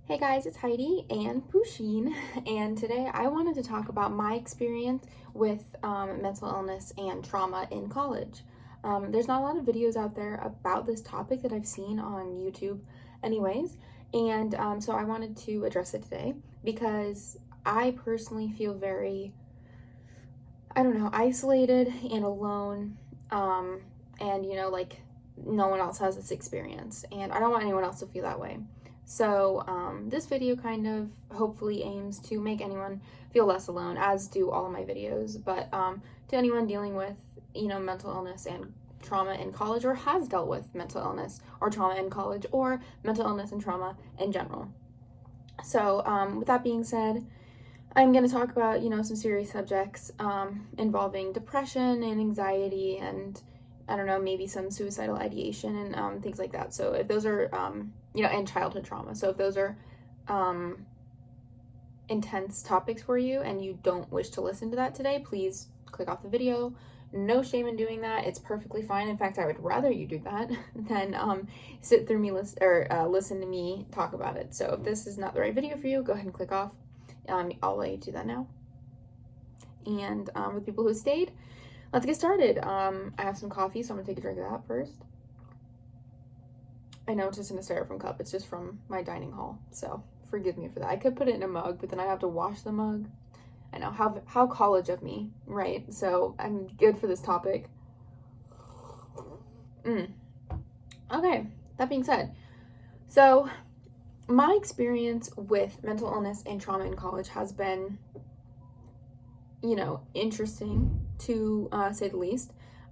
Hey guys, it's Heidi and Pusheen, and today I wanted to talk about my experience with mental illness and trauma in college. There's not a lot of videos out there about this topic that I've seen on YouTube, anyways, and so I wanted to address it today because I personally feel very, isolated and alone, and like no one else has this experience, and I don't want anyone else to feel that way. So this video kind of hopefully aims to make anyone feel less alone, as do all of my videos. But to anyone dealing with, mental illness and trauma in college, or has dealt with mental illness or trauma in college, or mental illness and trauma in general. So with that being said, I'm going to talk about, some serious subjects involving depression and anxiety and maybe some suicidal ideation and things like that. So if those are, and childhood trauma. So if those are intense topics for you and you don't wish to listen to that today, please click off the video. No shame in doing that. It's perfectly fine. In fact, I would rather you do that than sit through me listen to me talk about it. So if this is not the right video for you, go ahead and click off. I'll let you do that now. And with people who stayed, let's get started. I have some coffee, so I'm gonna take a drink of that first. I know it's just in a styrofoam cup. It's just from my dining hall, so forgive me for that. I could put it in a mug, but then I'd have to wash the mug. I know, how college of me, right? So I'm good for this topic. Okay, that being said, so my experience with mental illness and trauma in college has been, interesting to say the least.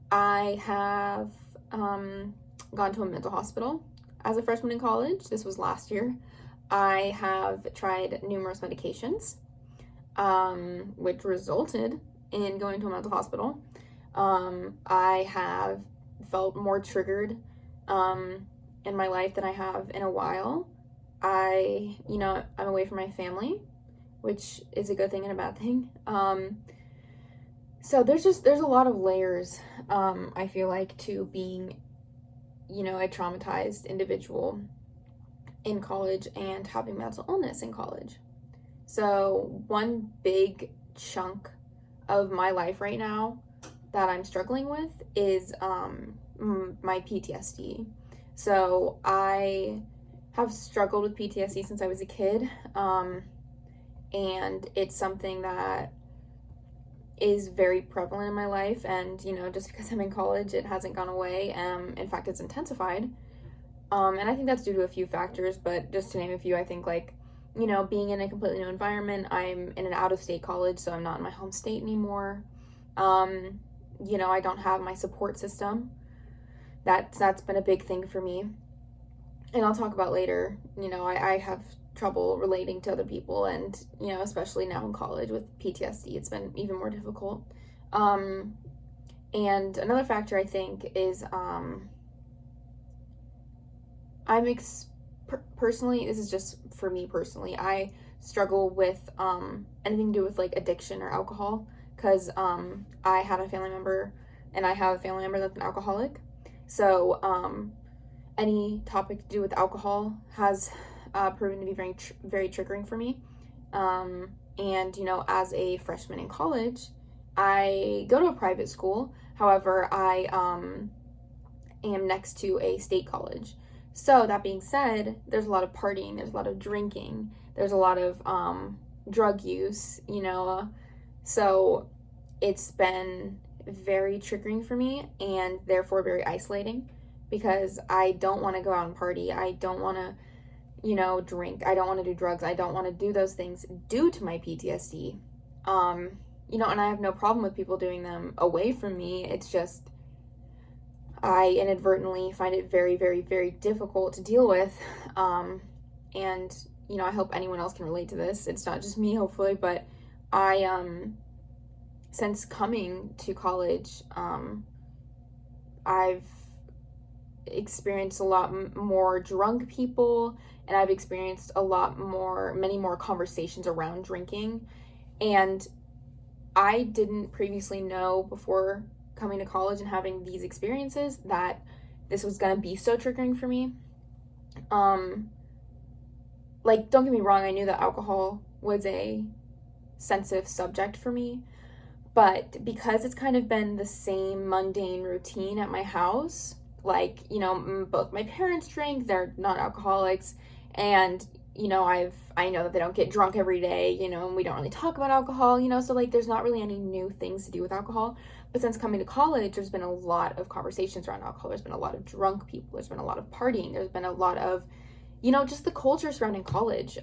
I have gone to a mental hospital as a freshman in college. This was last year. I have tried numerous medications, which resulted in going to a mental hospital. I have felt more triggered in my life than I have in a while. I'm away from my family, which is a good thing and a bad thing. So there's a lot of layers, I feel like, to being, a traumatized individual in college and having mental illness in college. So one big chunk of my life right now that I'm struggling with is my PTSD. So I have struggled with PTSD since I was a kid, and it's something that is very prevalent in my life, and just because I'm in college, it hasn't gone away. In fact, it's intensified, and I think that's due to a few factors, but just to name a few, I think being in a completely new environment. I'm in an out-of-state college, so I'm not in my home state anymore. I don't have my support system. That's been a big thing for me, and I'll talk about later. I have trouble relating to other people, and especially now in college with PTSD, it's been even more difficult. And another factor I think is personally, this is just for me personally, I struggle with anything to do with like addiction or alcohol, because I had a family member, and I have a family member that's an alcoholic. So any topic to do with alcohol has proven to be very, very triggering for me. And, as a freshman in college, I go to a private school. However, I am next to a state college. So that being said, there's a lot of partying, there's a lot of drinking, there's a lot of drug use, so it's been very triggering for me, and therefore very isolating, because I don't want to go out and party. I don't want to drink. I don't want to do drugs. I don't want to do those things due to my PTSD. And I have no problem with people doing them away from me. It's just, I inadvertently find it very, very, very difficult to deal with. And, I hope anyone else can relate to this. It's not just me, hopefully, but since coming to college, I've experienced a lot more drunk people, and I've experienced many more conversations around drinking. And I didn't previously know, before coming to college and having these experiences, that this was going to be so triggering for me. like, don't get me wrong, I knew that alcohol was a sensitive subject for me, but because it's kind of been the same mundane routine at my house, like, both my parents drink, they're not alcoholics, and, I know that they don't get drunk every day, and we don't really talk about alcohol, so, like, there's not really any new things to do with alcohol. But since coming to college, there's been a lot of conversations around alcohol. There's been a lot of drunk people. There's been a lot of partying. There's been a lot of, just the culture surrounding college,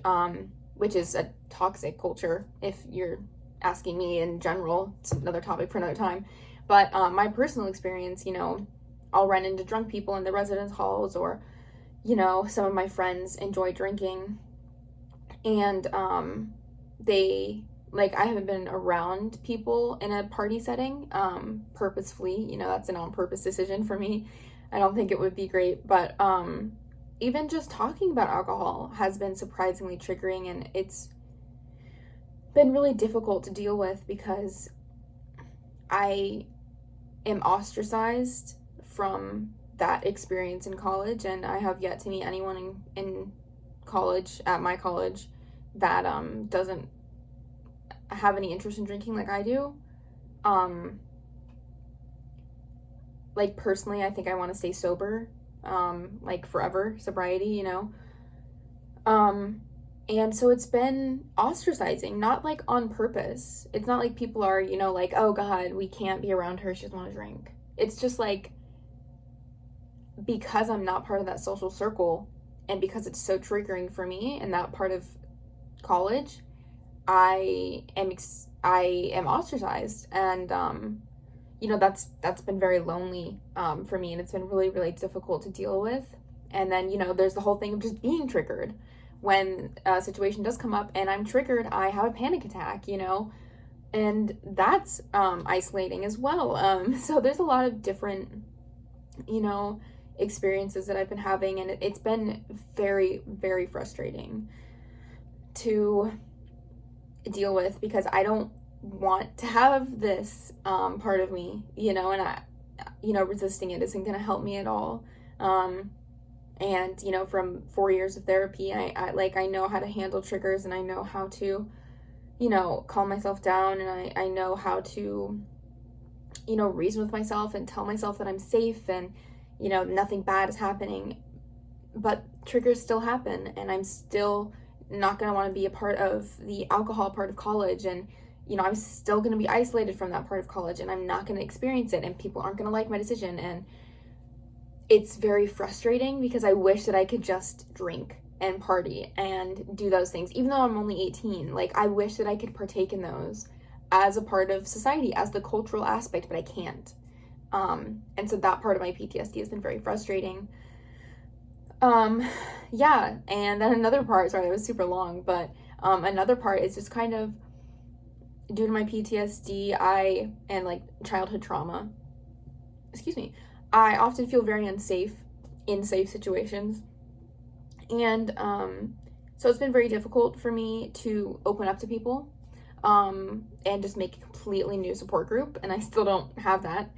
which is a toxic culture, if you're asking me in general. It's another topic for another time. But my personal experience, I'll run into drunk people in the residence halls, or, some of my friends enjoy drinking, and I haven't been around people in a party setting purposefully. That's an on-purpose decision for me. I don't think it would be great, but even just talking about alcohol has been surprisingly triggering, and it's been really difficult to deal with because I am ostracized from that experience in college, and I have yet to meet anyone in college, at my college, that doesn't have any interest in drinking like I do. Like, personally, I think I want to stay sober, like forever, sobriety, and so it's been ostracizing, not like on purpose. It's not like people are, like, oh God, we can't be around her, she doesn't want to drink. It's just like, because I'm not part of that social circle, and because it's so triggering for me in that part of college, I am ostracized, and that's been very lonely for me, and it's been really, really difficult to deal with. And then there's the whole thing of just being triggered. When a situation does come up and I'm triggered, I have a panic attack, and that's isolating as well. So there's a lot of different experiences that I've been having, and it's been very, very frustrating to deal with, because I don't want to have this part of me, and I, resisting it isn't going to help me at all. And from 4 years of therapy, I know how to handle triggers, and I know how to calm myself down, and I know how to reason with myself and tell myself that I'm safe, and nothing bad is happening. But triggers still happen, and I'm still not going to want to be a part of the alcohol part of college, and I'm still going to be isolated from that part of college, and I'm not going to experience it, and people aren't going to like my decision. And it's very frustrating, because I wish that I could just drink and party and do those things, even though I'm only 18. Like, I wish that I could partake in those as a part of society, as the cultural aspect, but I can't. And so that part of my PTSD has been very frustrating. Yeah, and then another part, sorry, that was super long, but another part is just kind of due to my PTSD, and like childhood trauma, I often feel very unsafe in safe situations. And so it's been very difficult for me to open up to people and just make a completely new support group, and I still don't have that.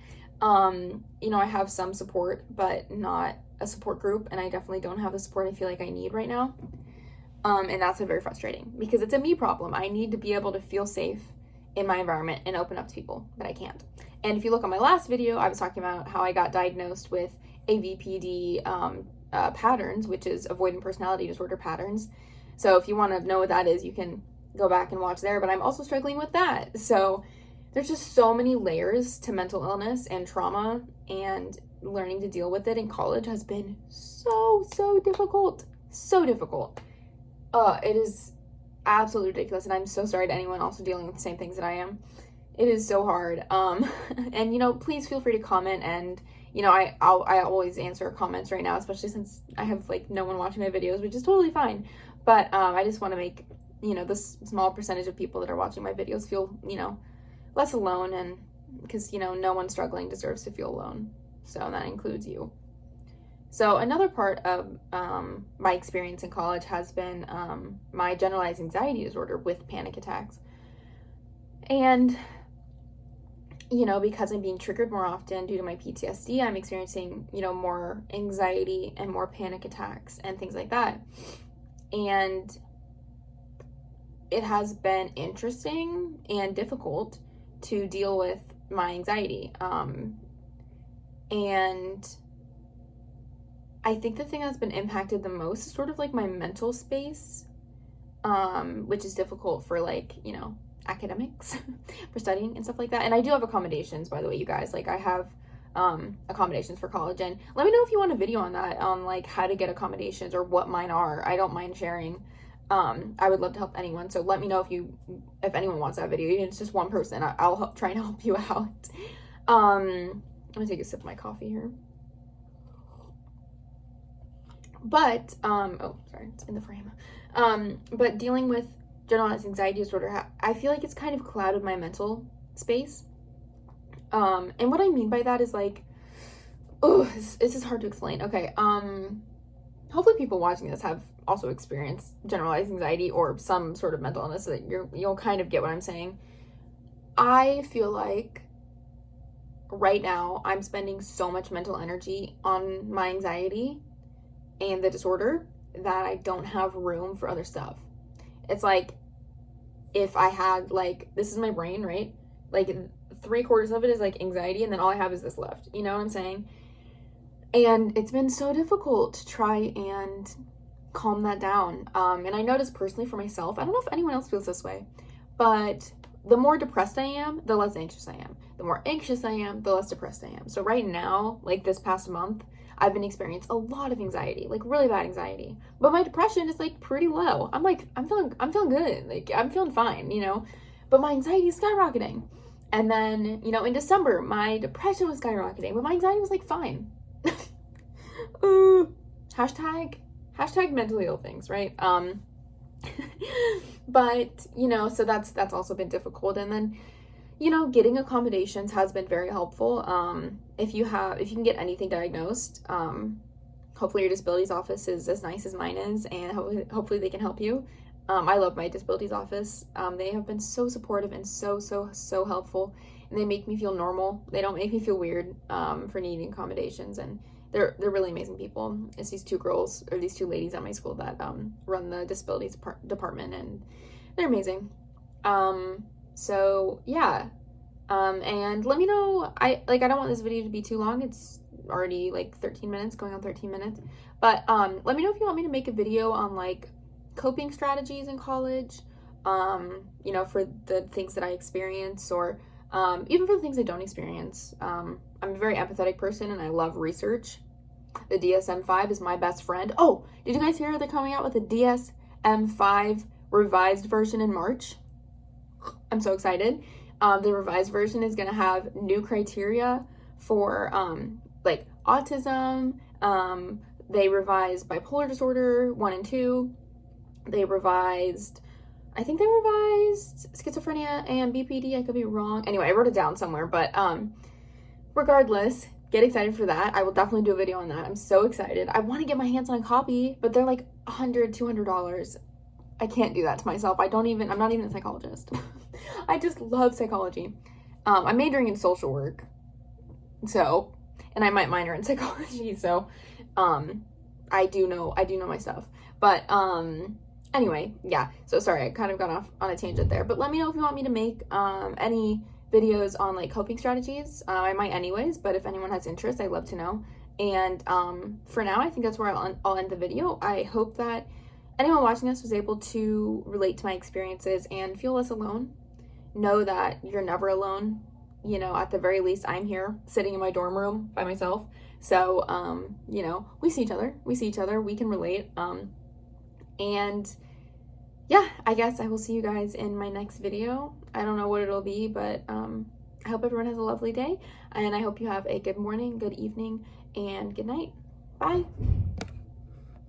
I have some support, but not a support group, and I definitely don't have the support I feel like I need right now. And that's been very frustrating, because it's a me problem. I need to be able to feel safe in my environment and open up to people, but I can't. And if you look at my last video, I was talking about how I got diagnosed with AVPD patterns, which is avoidant personality disorder patterns. So if you want to know what that is, you can go back and watch there, but I'm also struggling with that. So there's just so many layers to mental illness and trauma, and learning to deal with it in college has been so difficult. So difficult. It is absolutely ridiculous, and I'm so sorry to anyone also dealing with the same things that I am. It is so hard. And please feel free to comment, and I always answer comments right now, especially since I have like no one watching my videos, which is totally fine. But I just want to make this small percentage of people that are watching my videos feel less alone, and because no one struggling deserves to feel alone, so that includes you. So another part of my experience in college has been my generalized anxiety disorder with panic attacks. And because I'm being triggered more often due to my PTSD, I'm experiencing more anxiety and more panic attacks and things like that. And it has been interesting and difficult to deal with my anxiety. And I think the thing that's been impacted the most is sort of like my mental space, which is difficult for like, you know, academics for studying and stuff like that. And I do have accommodations, by the way, you guys. Like I have accommodations for college, and let me know if you want a video on that, on like how to get accommodations or what mine are. I don't mind sharing. I would love to help anyone, so let me know if anyone wants that video. Even if it's just one person, I'll try and help you out. I'm gonna take a sip of my coffee here. But oh, sorry, it's in the frame. But dealing with generalized anxiety disorder, I feel like it's kind of clouded my mental space. And what I mean by that is like, oh, this is hard to explain. Okay, hopefully people watching this have also experienced generalized anxiety or some sort of mental illness, so that you'll kind of get what I'm saying. I feel like right now I'm spending so much mental energy on my anxiety and the disorder that I don't have room for other stuff. It's like if I had like, this is my brain, right? Like 3/4 of it is like anxiety, and then all I have is this left. You know what I'm saying? And it's been so difficult to try and calm that down. And I noticed personally for myself, I don't know if anyone else feels this way, but the more depressed I am, the less anxious I am. The more anxious I am, the less depressed I am. So right now, like this past month, I've been experiencing a lot of anxiety, like really bad anxiety. But my depression is like pretty low. I'm feeling good. Like I'm feeling fine, you know. But my anxiety is skyrocketing. And then, you know, in December, my depression was skyrocketing, but my anxiety was like fine. Hashtag mentally ill things, right? But, you know, so that's also been difficult. And then, you know, getting accommodations has been very helpful. If you can get anything diagnosed, hopefully your disabilities office is as nice as mine is, and hopefully they can help you. I love my disabilities office. They have been so supportive and so helpful, and they make me feel normal. They don't make me feel weird for needing accommodations, and they're really amazing people. It's these two ladies at my school that run the disabilities department, and they're amazing. So yeah, and let me know. I don't want this video to be too long. It's already like 13 minutes, going on 13 minutes. But let me know if you want me to make a video on like coping strategies in college, you know, for the things that I experience, or even for the things I don't experience. I'm a very empathetic person, and I love research. The DSM-5 is my best friend. Oh, did you guys hear they're coming out with a DSM-5 revised version in March? I'm so excited. The revised version is going to have new criteria for like autism. They revised bipolar disorder 1 and 2. They revised schizophrenia and BPD. I could be wrong. Anyway, I wrote it down somewhere, but regardless, get excited for that. I will definitely do a video on that. I'm so excited. I want to get my hands on a copy, but they're like $100, $200. I can't do that to myself. I'm not even a psychologist. I just love psychology. I'm majoring in social work, so, and I might minor in psychology, so I do know my stuff. But anyway, yeah, so sorry, I kind of got off on a tangent there, but let me know if you want me to make any videos on like coping strategies. I might anyways, but if anyone has interest, I'd love to know. And for now, I think that's where I'll end the video. I hope that anyone watching this was able to relate to my experiences and feel less alone. Know that you're never alone. You know, at the very least, I'm here sitting in my dorm room by myself. So, you know, we see each other. We can relate. And yeah, I guess I will see you guys in my next video. I don't know what it'll be, but I hope everyone has a lovely day. And I hope you have a good morning, good evening, and good night. Bye.